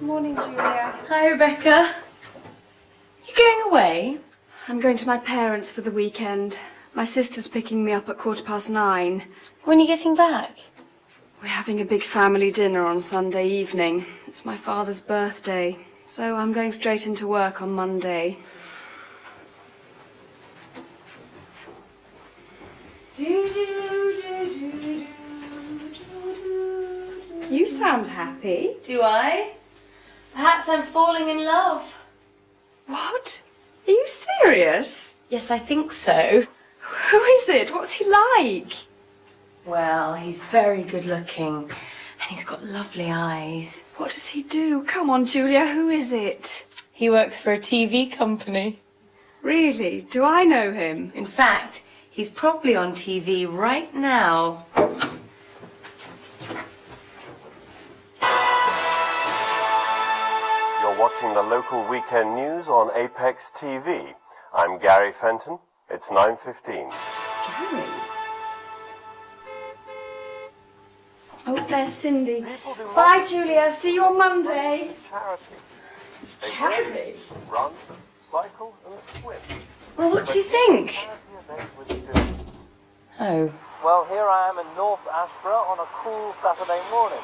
Morning, Julia. Hi, Rebecca. You going away? I'm going to my parents for the weekend. My sister's picking me up at 9:15. When are you getting back? We're having a big family dinner on Sunday evening. It's my father's birthday, so I'm going straight into work on Monday. You sound happy. Do I? Perhaps I'm falling in love. What? Are you serious? Yes, I think so. Who is it? What's he like? Well, he's very good looking, and he's got lovely eyes. What does he do? Come on, Julia, who is it? He works for a TV company. Really? Do I know him? In fact, he's probably on TV right now. You're watching the local weekend news on Apex TV. I'm Gary Fenton. It's 9:15. Gary? Oh, there's Cindy. Bye, Julia. See you on Monday. Charity. Gary? Run, cycle and swim. Well, what do you think? Charity event with students. Oh. Well, here I am in North Ashborough on a cool Saturday morning.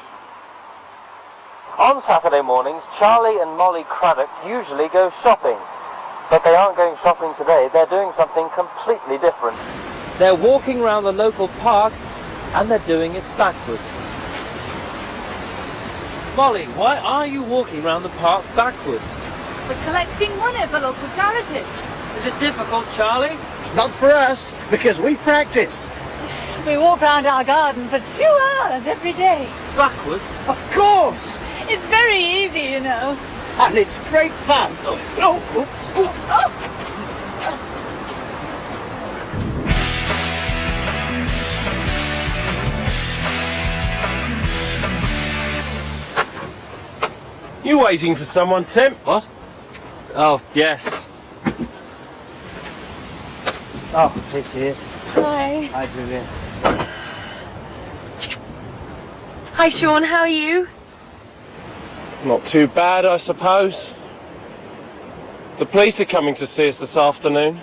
On Saturday mornings, Charlie and Molly Craddock usually go shopping. But they aren't going shopping today, they're doing something completely different. They're walking around the local park and they're doing it backwards. Molly, why are you walking around the park backwards? We're collecting money for local charities. Is it difficult, Charlie? Not for us, because we practice. We walk round our garden for 2 hours every day. Backwards? Of course! It's very easy, you know. And it's great fun. Oh, oops. You waiting for someone, Tim? What? Oh, yes. Oh, here she is. Hi. Hi, Julia. Hi, Sean. How are you? Not too bad, I suppose. The police are coming to see us this afternoon.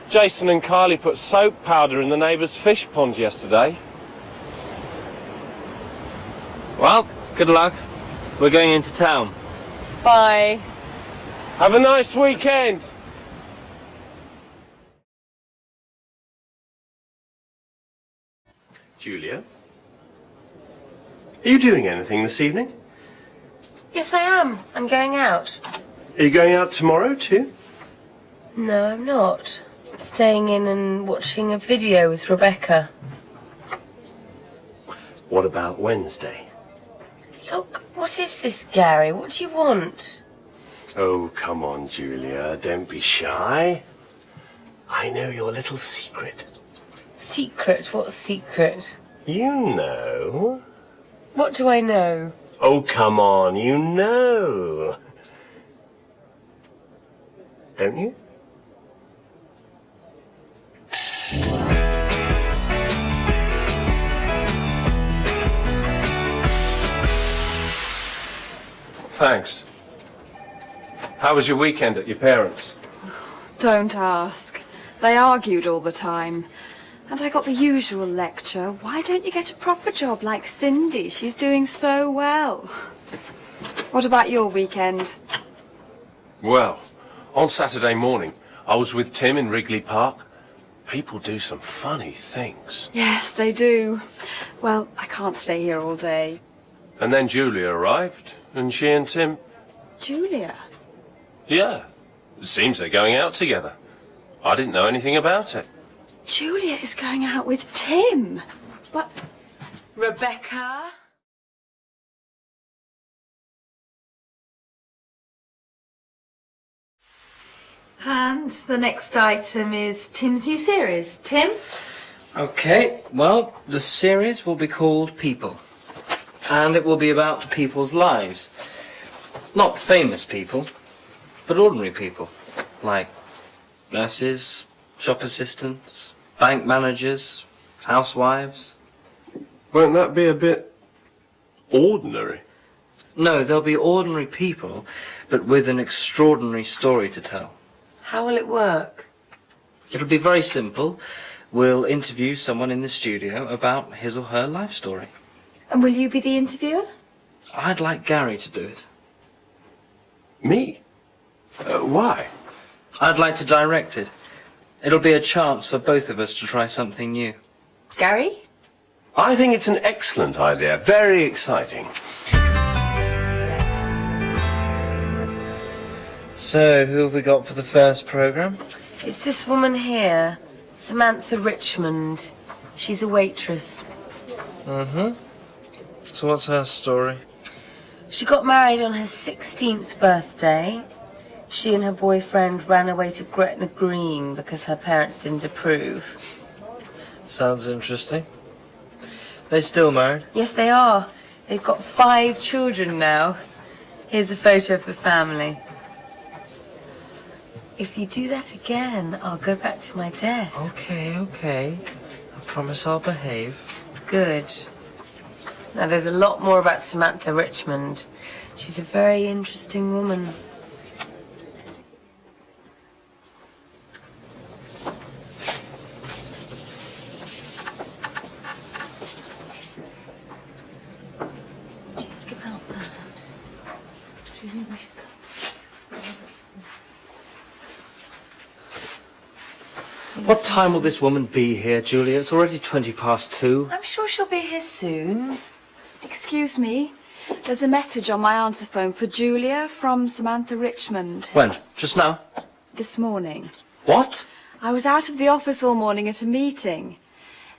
Jason and Kylie put soap powder in the neighbour's fish pond yesterday. Well, good luck. We're going into town. Bye. Have a nice weekend. Julia? Are you doing anything this evening? Yes, I am. I'm going out. Are you going out tomorrow too? No, I'm not. I'm staying in and watching a video with Rebecca. What about Wednesday? Look, what is this, Gary? What do you want? Oh, come on, Julia. Don't be shy. I know your little secret. Secret? What secret? You know. What do I know? Oh, come on, you know. Don't you? Thanks. How was your weekend at your parents'? Don't ask. They argued all the time. And I got the usual lecture. Why don't you get a proper job like Cindy? She's doing so well. What about your weekend? Well, on Saturday morning, I was with Tim in Wrigley Park. People do some funny things. Yes, they do. Well, I can't stay here all day. And then Julia arrived, and she and Tim... Julia? Yeah, it seems they're going out together. I didn't know anything about it. Julia is going out with Tim. But... Rebecca? And the next item is Tim's new series. Tim? Okay, well, the series will be called People. And it will be about people's lives. Not famous people, but ordinary people. Like nurses, shop assistants, bank managers, housewives. Won't that be a bit ordinary? No, they'll be ordinary people, but with an extraordinary story to tell. How will it work? It'll be very simple. We'll interview someone in the studio about his or her life story. And will you be the interviewer? I'd like Gary to do it. Me? Why? I'd like to direct it. It'll be a chance for both of us to try something new. Gary? I think it's an excellent idea. Very exciting. So, who have we got for the first programme? It's this woman here, Samantha Richmond. She's a waitress. Mm-hmm. So what's her story? She got married on her 16th birthday. She and her boyfriend ran away to Gretna Green because her parents didn't approve. Sounds interesting. They still married? Yes, they are. They've got 5 children now. Here's a photo of the family. If you do that again, I'll go back to my desk. Okay. I promise I'll behave. Good. Now, there's a lot more about Samantha Richmond. She's a very interesting woman. What time will this woman be here, Julia? It's already 2:20. I'm sure she'll be here soon. Excuse me. There's a message on my answer phone for Julia from Samantha Richmond. When? Just now? This morning. What? I was out of the office all morning at a meeting.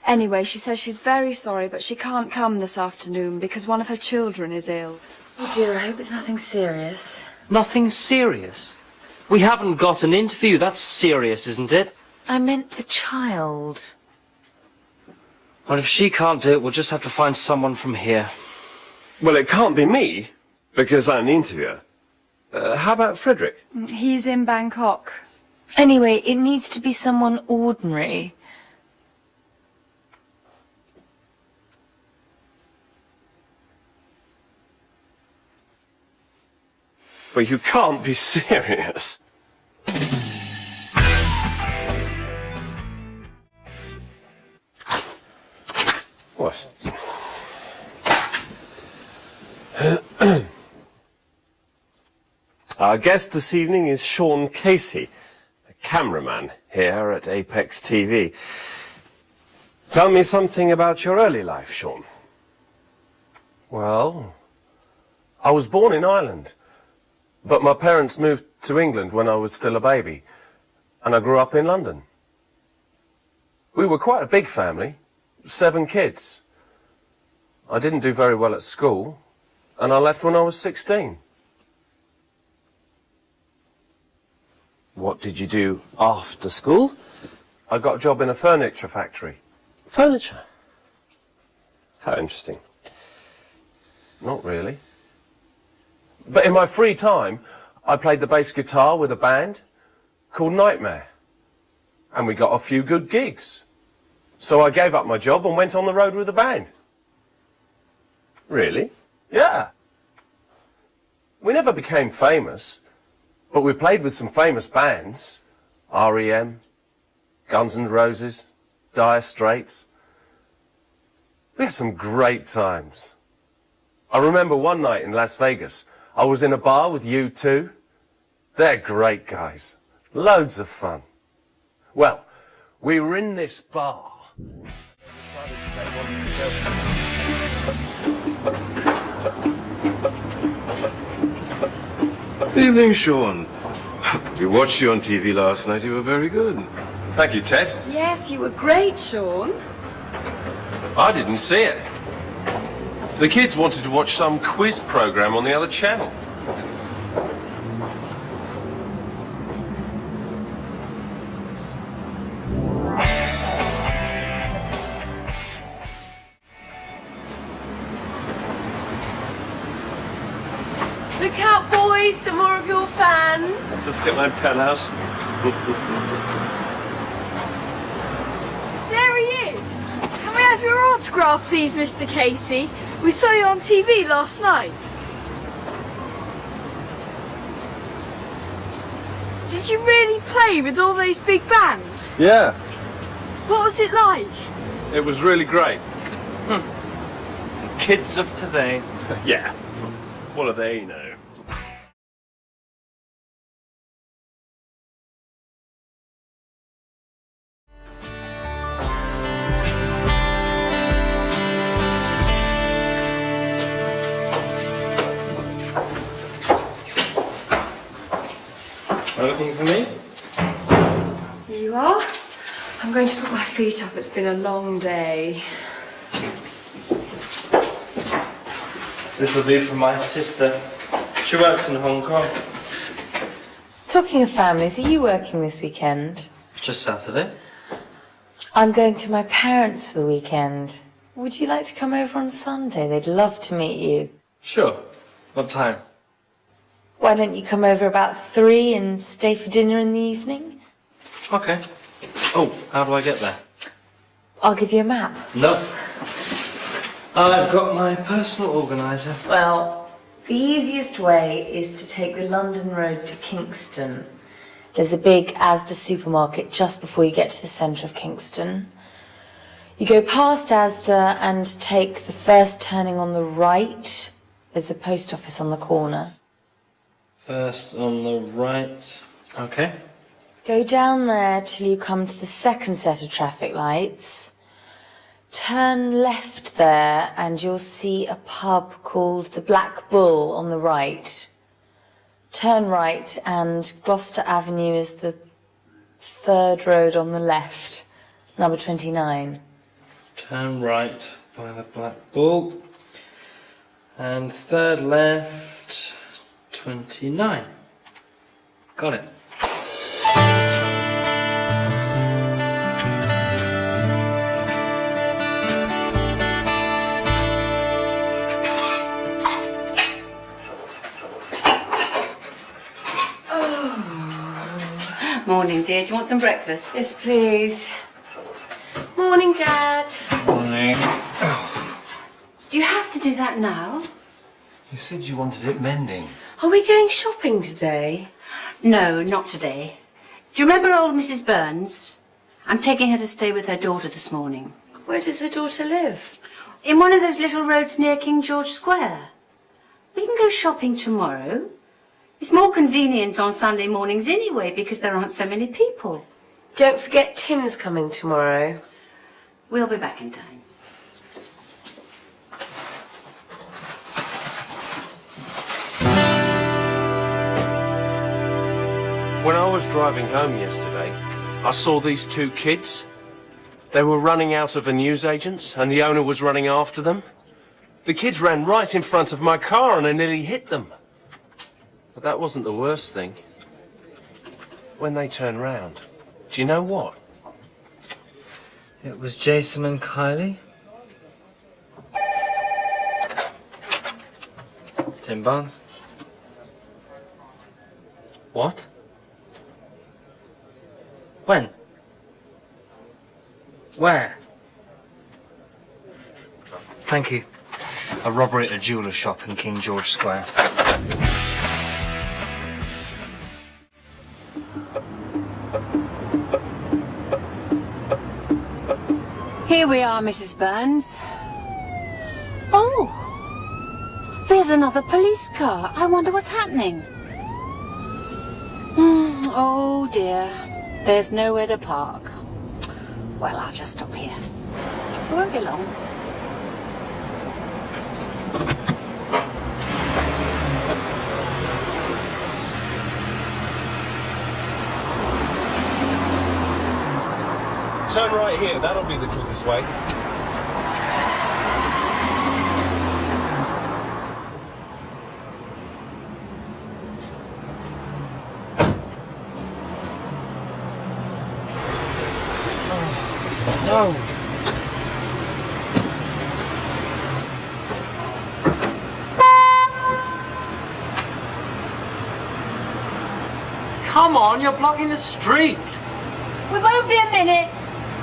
Anyway, she says she's very sorry, but she can't come this afternoon because one of her children is ill. Oh dear, I hope it's nothing serious. Nothing serious. We haven't got an interview. That's serious, isn't it? I meant the child. Well, if she can't do it, we'll just have to find someone from here. Well, it can't be me, because I'm the interviewer. How about Frederick? He's in Bangkok. Anyway, it needs to be someone ordinary. Well, you can't be serious. What? Our guest this evening is Sean Casey, a cameraman here at Apex TV. Tell me something about your early life, Sean. Well, I was born in Ireland, but my parents moved to England when I was still a baby, and I grew up in London. We were quite a big family, 7 kids. I didn't do very well at school, and I left when I was 16. What did you do after school? I got a job in a furniture factory. Furniture. How interesting. Not really. But in my free time, I played the bass guitar with a band called Nightmare. And we got a few good gigs. So I gave up my job and went on the road with the band. Really? Yeah. We never became famous, but we played with some famous bands. R.E.M., Guns N' Roses, Dire Straits. We had some great times. I remember one night in Las Vegas, I was in a bar with U2. They're great guys. Loads of fun. Well, we were in this bar. Good evening, Sean. We watched you on TV last night. You were very good. Thank you, Ted. Yes, you were great, Sean. I didn't see it. The kids wanted to watch some quiz program on the other channel. Look out, boys, some more of your fans. Just get my pen out. There he is. Can we have your autograph, please, Mr. Casey? We saw you on TV last night. Did you really play with all those big bands? Yeah, What was it like? it was really great. Kids of today. Yeah. What do they know? Anything for me? Here you are. I'm going to put my feet up. It's been a long day. This will be for my sister. She works in Hong Kong. Talking of families, are you working this weekend? Just Saturday. I'm going to my parents for the weekend. Would you like to come over on Sunday? They'd love to meet you. Sure. What time? Why don't you come over about 3 and stay for dinner in the evening? Okay. Oh, how do I get there? I'll give you a map. No. I've got my personal organiser. Well, the easiest way is to take the London Road to Kingston. There's a big Asda supermarket just before you get to the centre of Kingston. You go past Asda and take the first turning on the right. There's a post office on the corner. First on the right. Okay. Go down there till you come to the second set of traffic lights. Turn left there and you'll see a pub called the Black Bull on the right. Turn right and Gloucester Avenue is the third road on the left, number 29. Turn right by the Black Bull. And third left, 29. Got it. Morning, dear. Do you want some breakfast? Yes, please. Morning, Dad. Morning. Do you have to do that now? You said you wanted it mending. Are we going shopping today? No, not today. Do you remember old Mrs. Burns? I'm taking her to stay with her daughter this morning. Where does her daughter live? In one of those little roads near King George Square. We can go shopping tomorrow. It's more convenient on Sunday mornings anyway because there aren't so many people. Don't forget Tim's coming tomorrow. We'll be back in time. When I was driving home yesterday, I saw these two kids. They were running out of a newsagent's and the owner was running after them. The kids ran right in front of my car and I nearly hit them. But that wasn't the worst thing. When they turned round, do you know what? It was Jason and Kylie. Tim Barnes. What? When? Where? Thank you. A robbery at a jeweller's shop in King George Square. Here we are, Mrs. Burns. Oh, there's another police car. I wonder what's happening. Oh dear, there's nowhere to park. Well, I'll just stop here. It won't be long. Turn right here, that'll be the quickest way. No. Come on, you're blocking the street. We won't be a minute.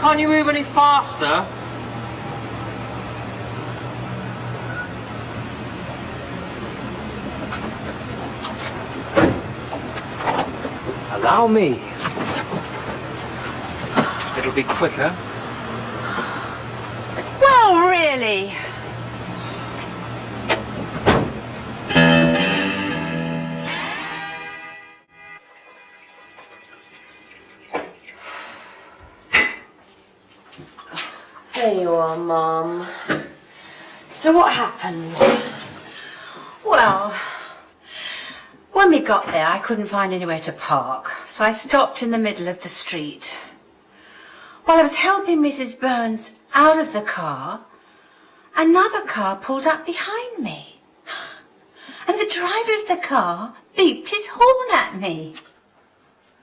Can't you move any faster? Allow me. It'll be quicker. Well, really? There you are, Mum. So what happened? Well, when we got there, I couldn't find anywhere to park, so I stopped in the middle of the street. While I was helping Mrs. Burns out of the car, another car pulled up behind me. And the driver of the car beeped his horn at me.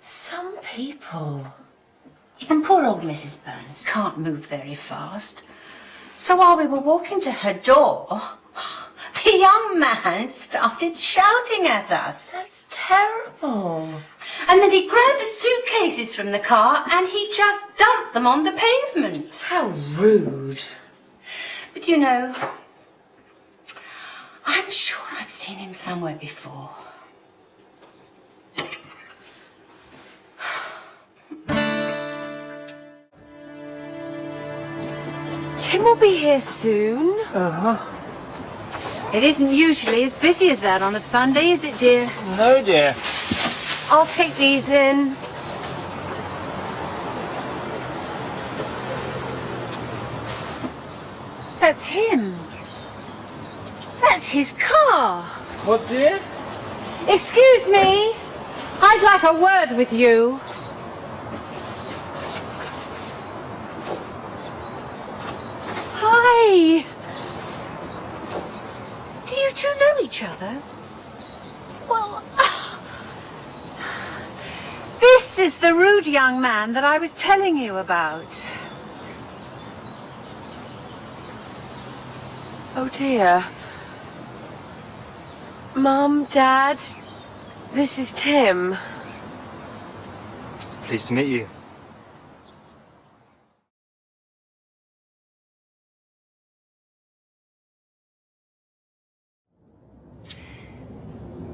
Some people. And poor old Mrs. Burns can't move very fast. So while we were walking to her door, the young man started shouting at us. That's terrible. And then he grabbed the suitcases from the car and he just dumped them on the pavement. How rude. But you know, I'm sure I've seen him somewhere before. Tim will be here soon. It isn't usually as busy as that on a Sunday, is it, dear? No, dear. I'll take these in. That's him. That's his car. What, dear? Excuse me. I'd like a word with you. Hi. Do you two know each other? Well, this is the rude young man that I was telling you about. Oh dear. Mum, Dad, this is Tim. Pleased to meet you.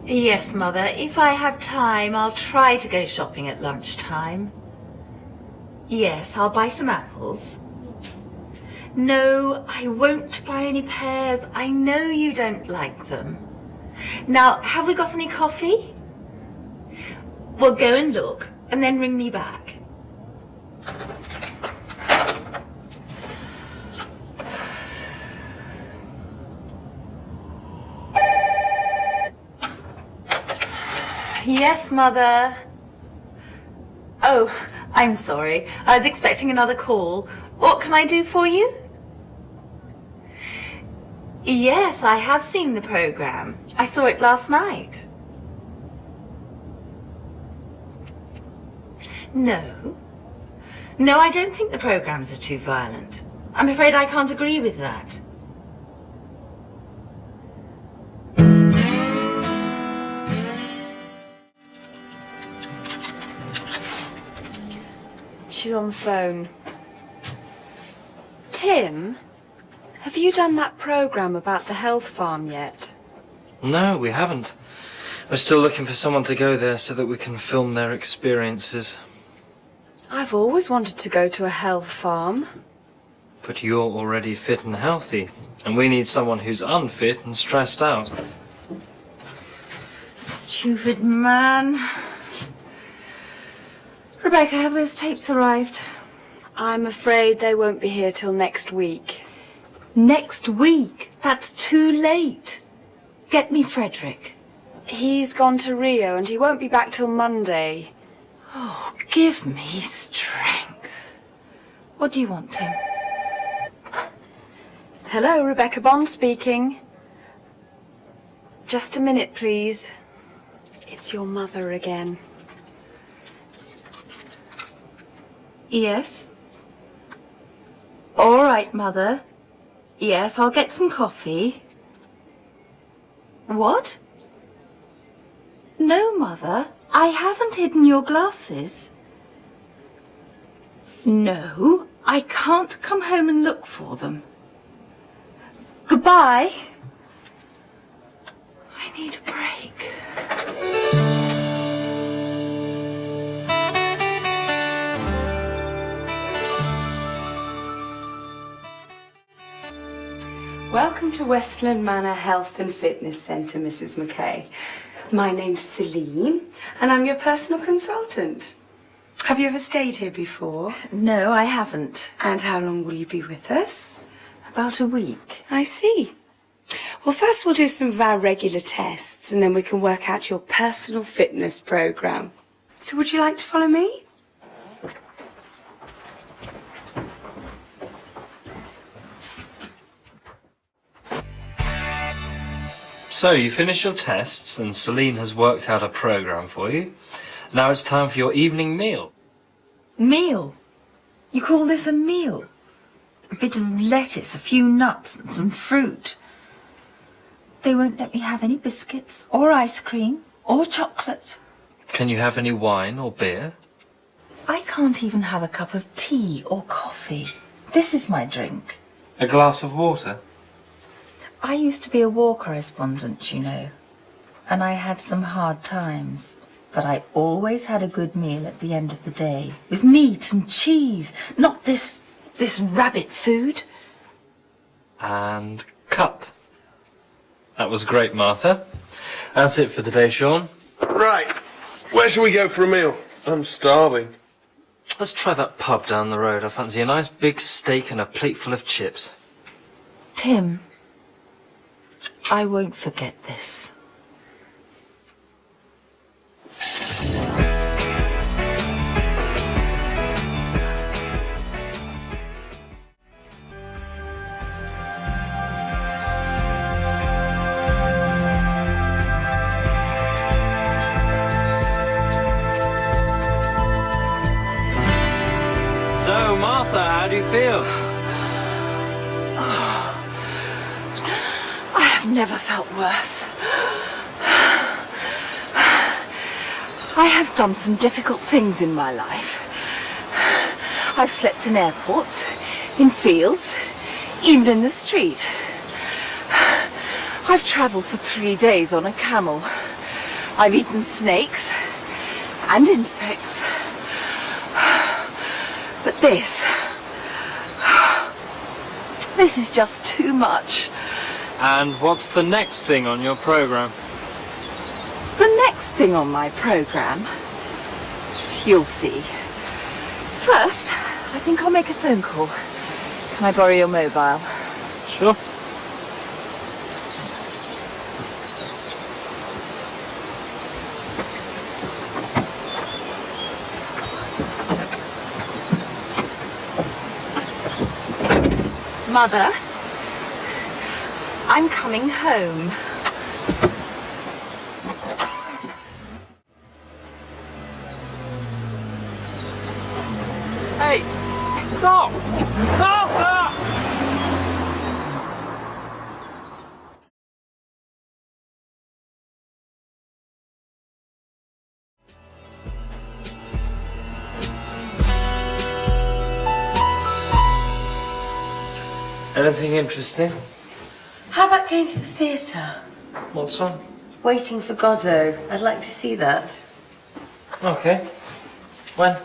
Yes, Mother. If I have time, I'll try to go shopping at lunchtime. Yes, I'll buy some apples. No, I won't buy any pears. I know you don't like them. Now, have we got any coffee? Well, go and look, and then ring me back. Yes, Mother. Oh, I'm sorry. I was expecting another call. What can I do for you? Yes, I have seen the program. I saw it last night. No. No, I don't think the programs are too violent. I'm afraid I can't agree with that. She's on the phone. Tim, have you done that program about the health farm yet? No, we haven't. We're still looking for someone to go there so that we can film their experiences. I've always wanted to go to a health farm. But you're already fit and healthy, and we need someone who's unfit and stressed out. Stupid man. Rebecca, have those tapes arrived? I'm afraid they won't be here till next week. Next week? That's too late. Get me Frederick. He's gone to Rio and he won't be back till Monday. Oh, give me strength. What do you want, Tim? Hello, Rebecca Bond speaking. Just a minute, please. It's your mother again. Yes? All right, Mother. Yes, I'll get some coffee. What? No, Mother. I haven't hidden your glasses. No, I can't come home and look for them. Goodbye. I need a break. to Westland Manor Health and Fitness Centre, Mrs. McKay. My name's Celine, and I'm your personal consultant. Have you ever stayed here before? No, I haven't. And how long will you be with us? About a week. I see. Well, first we'll do some of our regular tests, and then we can work out your personal fitness programme. So would you like to follow me? So, you finished your tests and Celine has worked out a programme for you. Now it's time for your evening meal. Meal? You call this a meal? A bit of lettuce, a few nuts and some fruit. They won't let me have any biscuits or ice cream or chocolate. Can you have any wine or beer? I can't even have a cup of tea or coffee. This is my drink. A glass of water? I used to be a war correspondent, you know, and I had some hard times. But I always had a good meal at the end of the day, with meat and cheese, not this rabbit food. And cut. That was great, Martha. That's it for today, Sean. Right. Where shall we go for a meal? I'm starving. Let's try that pub down the road. I fancy a nice big steak and a plate full of chips. Tim, I won't forget this. So, Martha, how do you feel? I have never felt worse. I have done some difficult things in my life. I've slept in airports, in fields, even in the street. I've travelled for 3 days on a camel. I've eaten snakes and insects. But this is just too much. And what's the next thing on your programme? The next thing on my programme, you'll see. First, I think I'll make a phone call. Can I borrow your mobile? Sure. Mother, I'm coming home. Hey, stop! Martha! Anything interesting? How about going to the theatre? What's on? Waiting for Godot. I'd like to see that. Okay. When?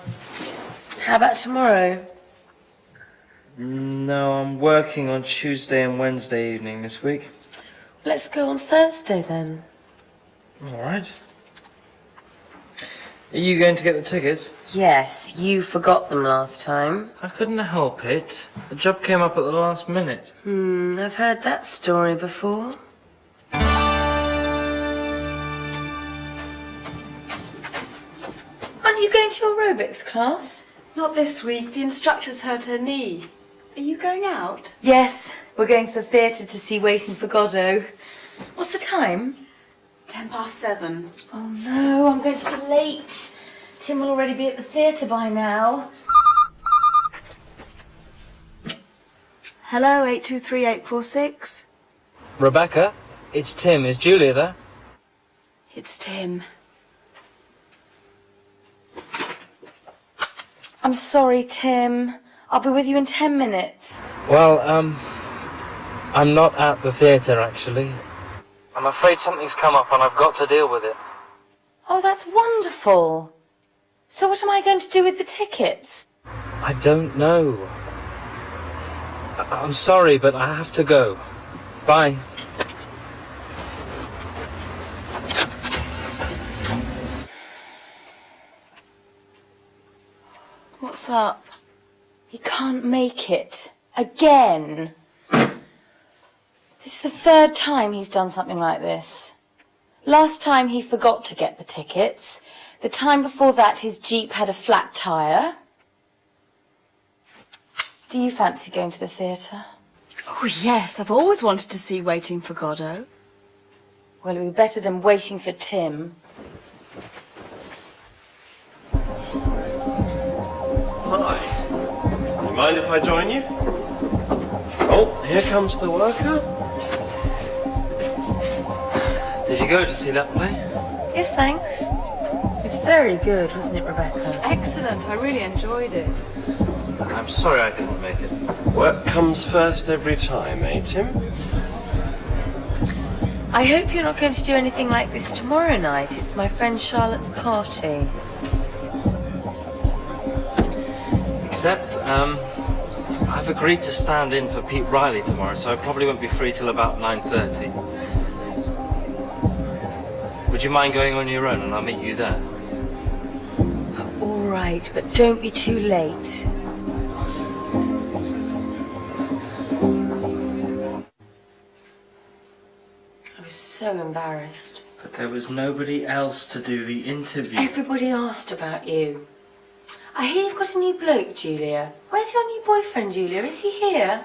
How about tomorrow? No, I'm working on Tuesday and Wednesday evening this week. Let's go on Thursday then. All right. Are you going to get the tickets? Yes, you forgot them last time. I couldn't help it. The job came up at the last minute. I've heard that story before. Aren't you going to your aerobics class? Not this week. The instructor's hurt her knee. Are you going out? Yes, we're going to the theatre to see Waiting for Godot. What's the time? 7:10. Oh no, I'm going to be late. Tim will already be at the theatre by now. Hello, 823-846. Rebecca, it's Tim. Is Julia there? It's Tim. I'm sorry, Tim. I'll be with you in 10 minutes. Well, I'm not at the theatre, actually. I'm afraid something's come up and I've got to deal with it. Oh, that's wonderful. So what am I going to do with the tickets? I don't know. I'm sorry, but I have to go. Bye. What's up? He can't make it. Again. This is the third time he's done something like this. Last time he forgot to get the tickets. The time before that his Jeep had a flat tyre. Do you fancy going to the theatre? Oh, yes. I've always wanted to see Waiting for Godot. Well, it would be better than waiting for Tim. Hi. You mind if I join you? Oh, here comes the worker. Did you go to see that play? Yes, thanks. It was very good, wasn't it, Rebecca? Excellent. I really enjoyed it. I'm sorry I couldn't make it. Work comes first every time, eh, Tim? I hope you're not going to do anything like this tomorrow night. It's my friend Charlotte's party. Except, I've agreed to stand in for Pete Riley tomorrow, so I probably won't be free till about 9:30. Would you mind going on your own and I'll meet you there? All right, but don't be too late. I was so embarrassed. But there was nobody else to do the interview. Everybody asked about you. I hear you've got a new bloke, Julia. Where's your new boyfriend, Julia? Is he here?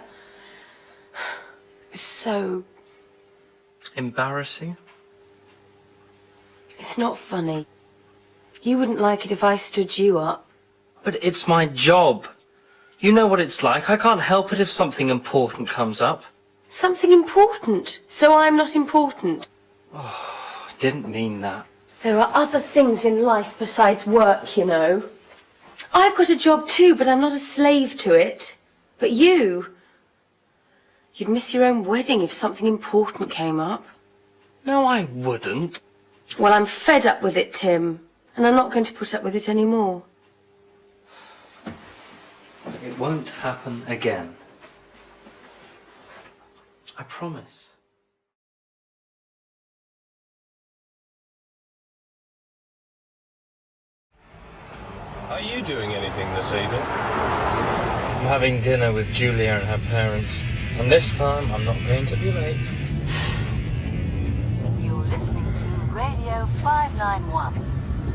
It was so... Embarrassing? It's not funny. You wouldn't like it if I stood you up. But it's my job. You know what it's like. I can't help it if something important comes up. Something important, so I'm not important. Oh, I didn't mean that. There are other things in life besides work, you know. I've got a job too, but I'm not a slave to it. But you'd miss your own wedding if something important came up. No, I wouldn't. Well, I'm fed up with it, Tim, and I'm not going to put up with it anymore. It won't happen again. I promise. Are you doing anything this evening? I'm having dinner with Julia and her parents. And this time, I'm not going to be late. You're listening to Radio 591.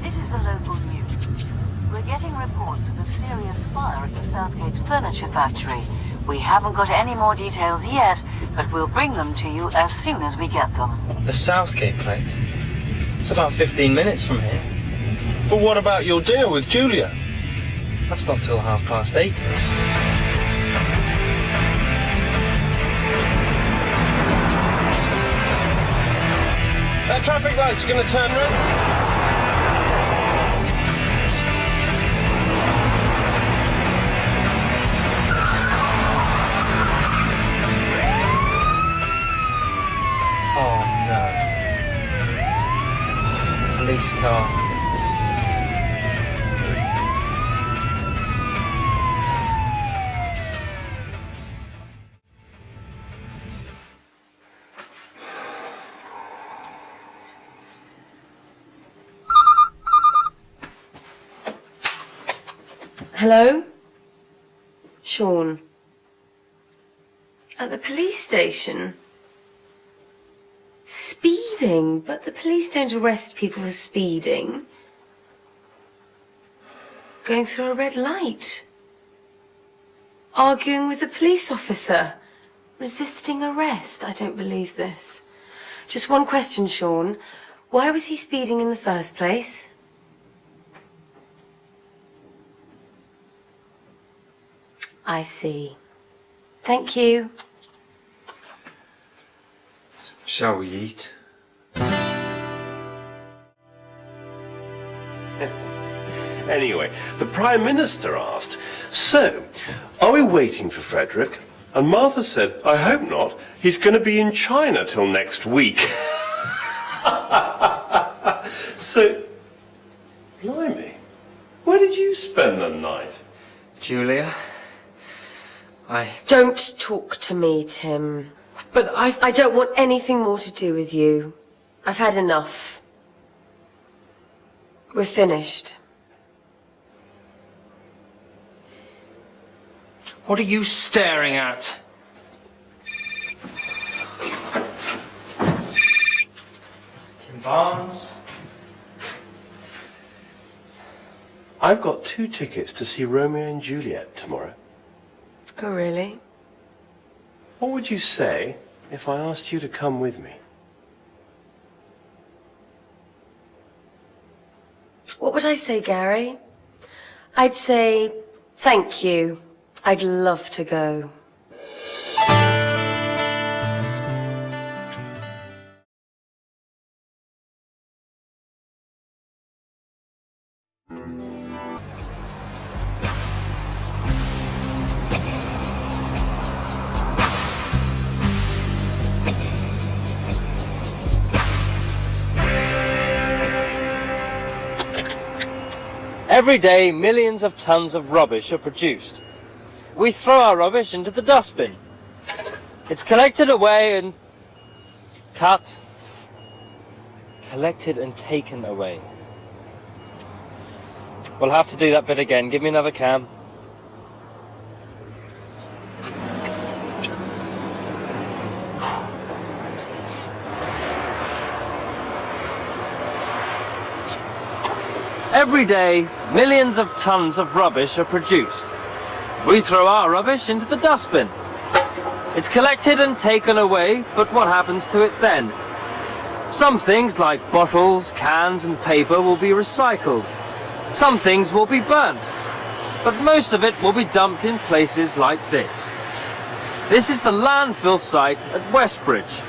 This is the local news. We're getting reports of a serious fire at the Southgate Furniture Factory. We haven't got any more details yet, but we'll bring them to you as soon as we get them. The Southgate place? It's about 15 minutes from here. But what about your dinner with Julia? That's not till 8:30. That traffic light's gonna turn red. Oh no. Police car. Hello? Sean. At the police station? Speeding? But the police don't arrest people for speeding. Going through a red light. Arguing with a police officer. Resisting arrest. I don't believe this. Just one question, Sean. Why was he speeding in the first place? I see. Thank you. Shall we eat? Anyway, the Prime Minister asked, so, are we waiting for Frederick? And Martha said, I hope not. He's going to be in China till next week. So, blimey, where did you spend the night? Julia, Don't talk to me, Tim. But I don't want anything more to do with you. I've had enough. We're finished. What are you staring at? Tim Barnes. I've got 2 tickets to see Romeo and Juliet tomorrow. Oh, really? What would you say if I asked you to come with me? What would I say, Gary? I'd say, thank you. I'd love to go. Every day, millions of tons of rubbish are produced. We throw our rubbish into the dustbin. It's collected away and collected and taken away. We'll have to do that bit again. Give me another cam. Every day, millions of tons of rubbish are produced. We throw our rubbish into the dustbin. It's collected and taken away, but what happens to it then? Some things like bottles, cans and paper will be recycled. Some things will be burnt. But most of it will be dumped in places like this. This is the landfill site at Westbridge.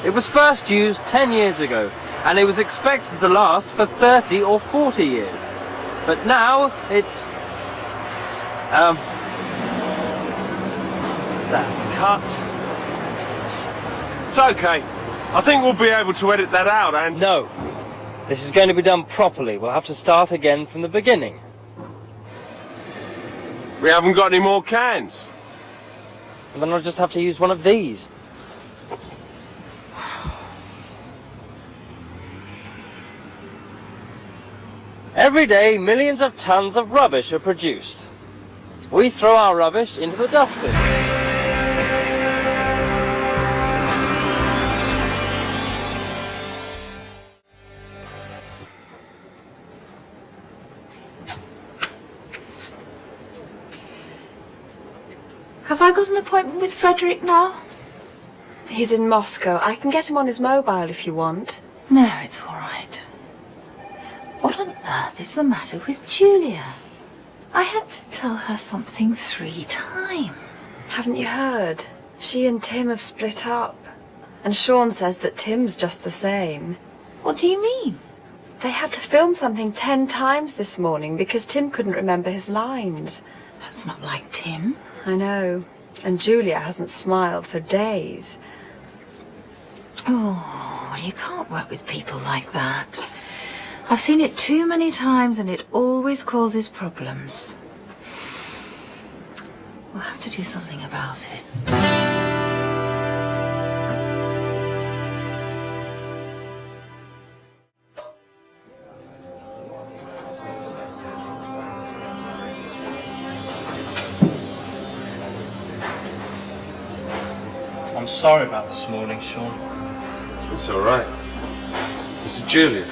It was first used 10 years ago, and it was expected to last for 30 or 40 years. But now it's... that cut. It's okay. I think we'll be able to edit that out, and... No. This is going to be done properly. We'll have to start again from the beginning. We haven't got any more cans. And then I'll just have to use one of these. Every day, millions of tons of rubbish are produced. We throw our rubbish into the dustbin. Have I got an appointment with Frederick now? He's in Moscow. I can get him on his mobile if you want. No, it's all right. What on earth is the matter with Julia? I had to tell her something 3 times. Haven't you heard? She and Tim have split up. And Sean says that Tim's just the same. What do you mean? They had to film something 10 times this morning because Tim couldn't remember his lines. That's not like Tim. I know. And Julia hasn't smiled for days. Oh, well, you can't work with people like that. I've seen it too many times and it always causes problems. We'll have to do something about it. I'm sorry about this morning, Sean. It's all right. It's Julia.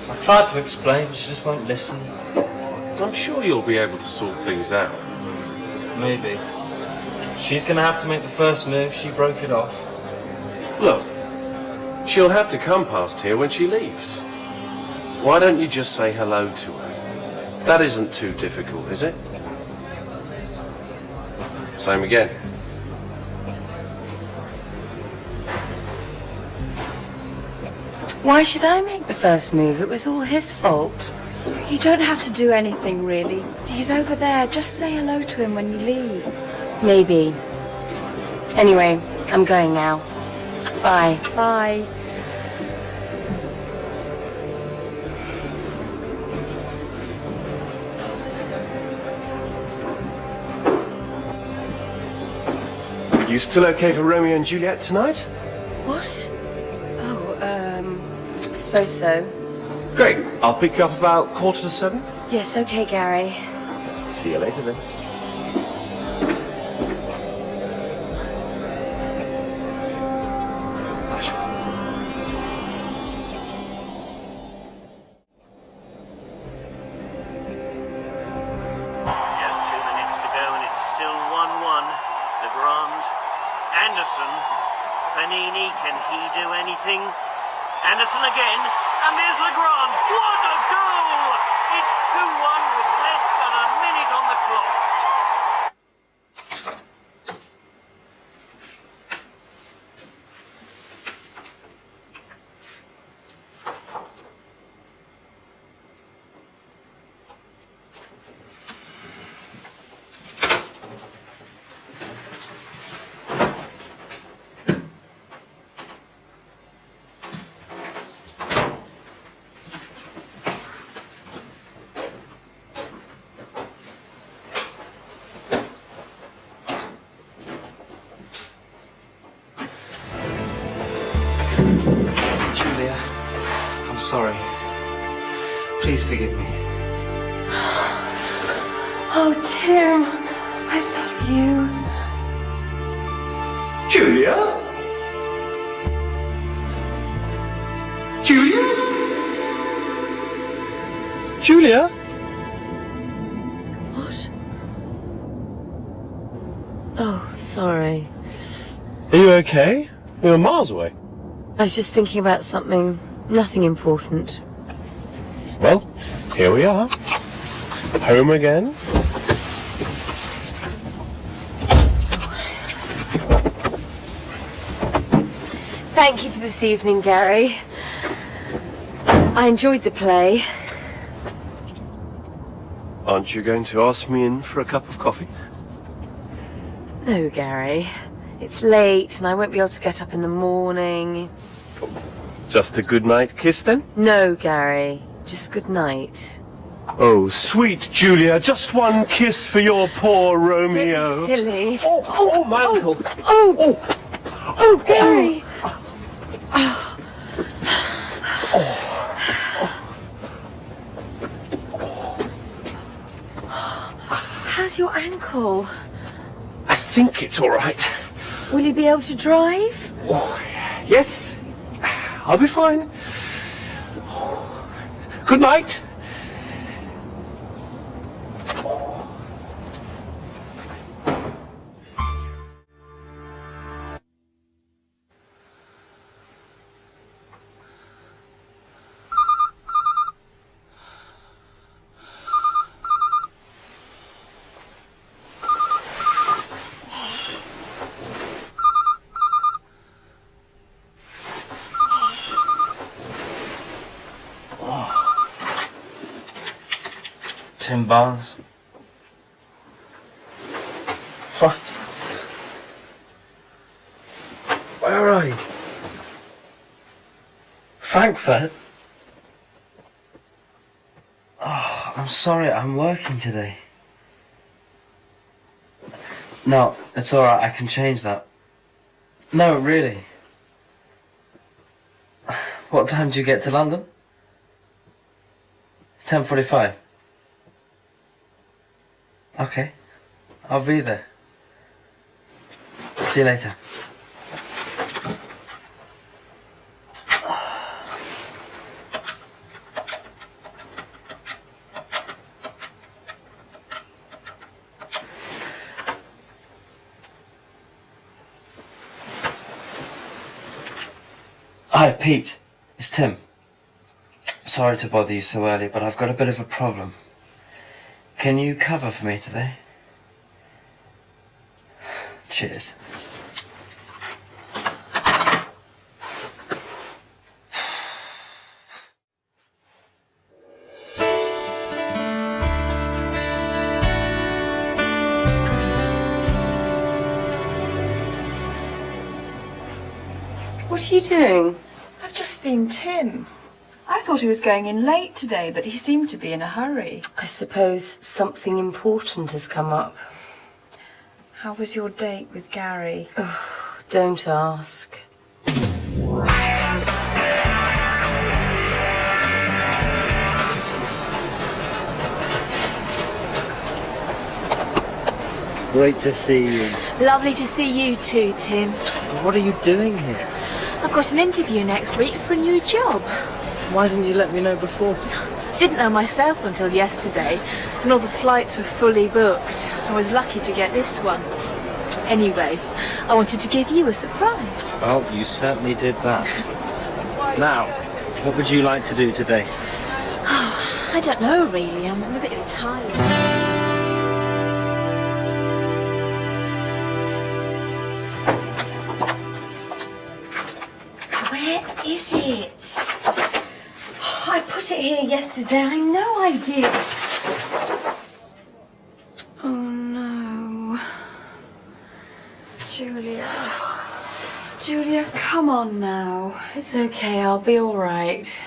I tried to explain, but she just won't listen. I'm sure you'll be able to sort things out. Maybe. She's going to have to make the first move. She broke it off. Look, she'll have to come past here when she leaves. Why don't you just say hello to her? That isn't too difficult, is it? Same again. Why should I make the first move? It was all his fault. You don't have to do anything, really. He's over there. Just say hello to him when you leave. Maybe. Anyway, I'm going now. Bye. Bye. You still okay for Romeo and Juliet tonight? What? Oh, I suppose so. Great. I'll pick you up about 6:45. Yes, okay, Gary. See you later then. Just 2 minutes to go and it's still 1-1. Legrand. Anderson. Panini, can he do anything? Anderson again. And there's Legrand. What a goal! It's 2-1 with less than a minute on the clock. Julia, I'm sorry. Please forgive me. Oh, Tim, I love you. Julia? Julia? Julia? What? Oh, sorry. Are you okay? We were miles away. I was just thinking about something, nothing important. Well, here we are. Home again. Thank you for this evening, Gary. I enjoyed the play. Aren't you going to ask me in for a cup of coffee? No, Gary. It's late and I won't be able to get up in the morning. Just a good night kiss then? No, Gary. Just good night. Oh, sweet Julia, just one kiss for your poor Romeo. Don't be silly. Oh, my ankle. Oh, Gary. How's your ankle? I think it's all right. Will you be able to drive? Oh, yes, I'll be fine. Good night. Tim Barnes. What? Where are you? Frankfurt? Oh, I'm sorry, I'm working today. No, it's alright, I can change that. No, really. What time do you get to London? 10:45. Okay, I'll be there. See you later. Hi, Pete. It's Tim. Sorry to bother you so early, but I've got a bit of a problem. Can you cover for me today? Cheers. What are you doing? I've just seen Tim. I thought he was going in late today, but he seemed to be in a hurry. I suppose something important has come up. How was your date with Gary? Oh, don't ask. Great to see you. Lovely to see you too, Tim. What are you doing here? I've got an interview next week for a new job. Why didn't you let me know before? Didn't know myself until yesterday, and all the flights were fully booked. I was lucky to get this one. Anyway, I wanted to give you a surprise. Well, you certainly did that. Now, what would you like to do today? Oh, I don't know really. I'm a bit tired. Where is it? Oh, I put it here yesterday. I know I did. Oh no. Julia. Julia, come on now. It's okay, I'll be all right.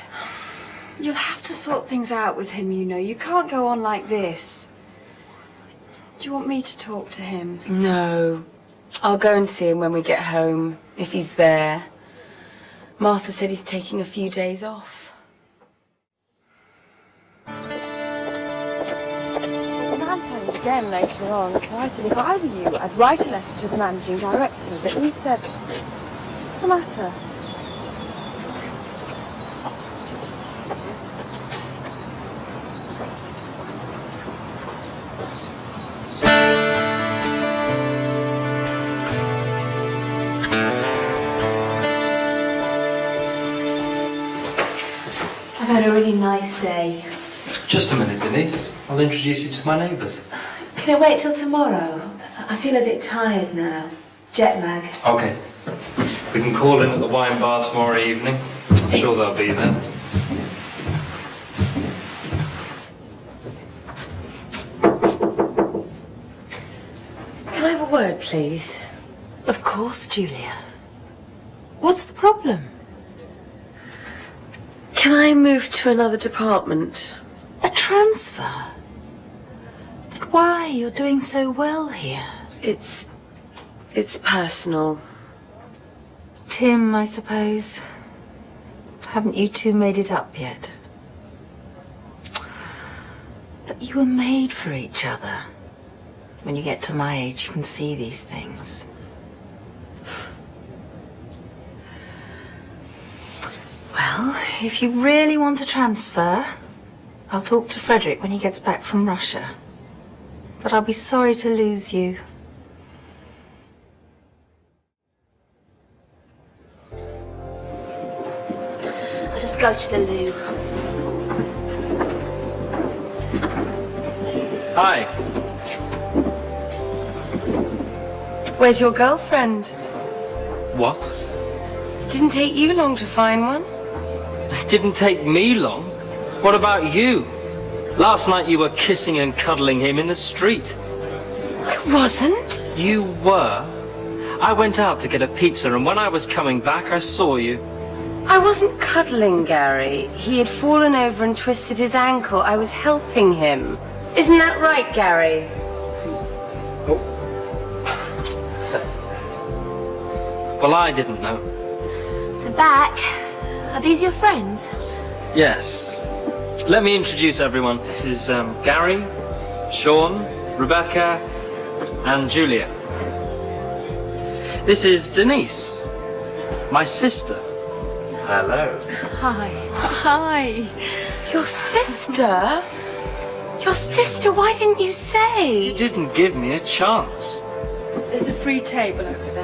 You'll have to sort things out with him, you know. You can't go on like this. Do you want me to talk to him? No. I'll go and see him when we get home, if he's there. Martha said he's taking a few days off. The man phoned again later on, so I said if I were you, I'd write a letter to the managing director, but he said, what's the matter? I've had a really nice day. Just a minute, Denise. I'll introduce you to my neighbours. Can I wait till tomorrow? I feel a bit tired now. Jet lag. Okay. We can call in at the wine bar tomorrow evening. I'm sure they'll be there. Can I have a word, please? Of course, Julia. What's the problem? Can I move to another department? A transfer? But why? You're doing so well here. It's personal. Tim, I suppose. Haven't you two made it up yet? But you were made for each other. When you get to my age, you can see these things. Well, if you really want to transfer, I'll talk to Frederick when he gets back from Russia. But I'll be sorry to lose you. I'll just go to the loo. Hi. Where's your girlfriend? What? Didn't take you long to find one. It didn't take me long. What about you? Last night you were kissing and cuddling him in the street. I wasn't. You were. I went out to get a pizza, and when I was coming back, I saw you. I wasn't cuddling Gary. He had fallen over and twisted his ankle. I was helping him. Isn't that right, Gary? Well, I didn't know. I'm back. Are these your friends? Yes. Let me introduce everyone. This is Gary, Sean, Rebecca, and Julia. This is Denise, my sister. Hello. Hi. Hi. Your sister? Your sister? Why didn't you say? You didn't give me a chance. There's a free table over there.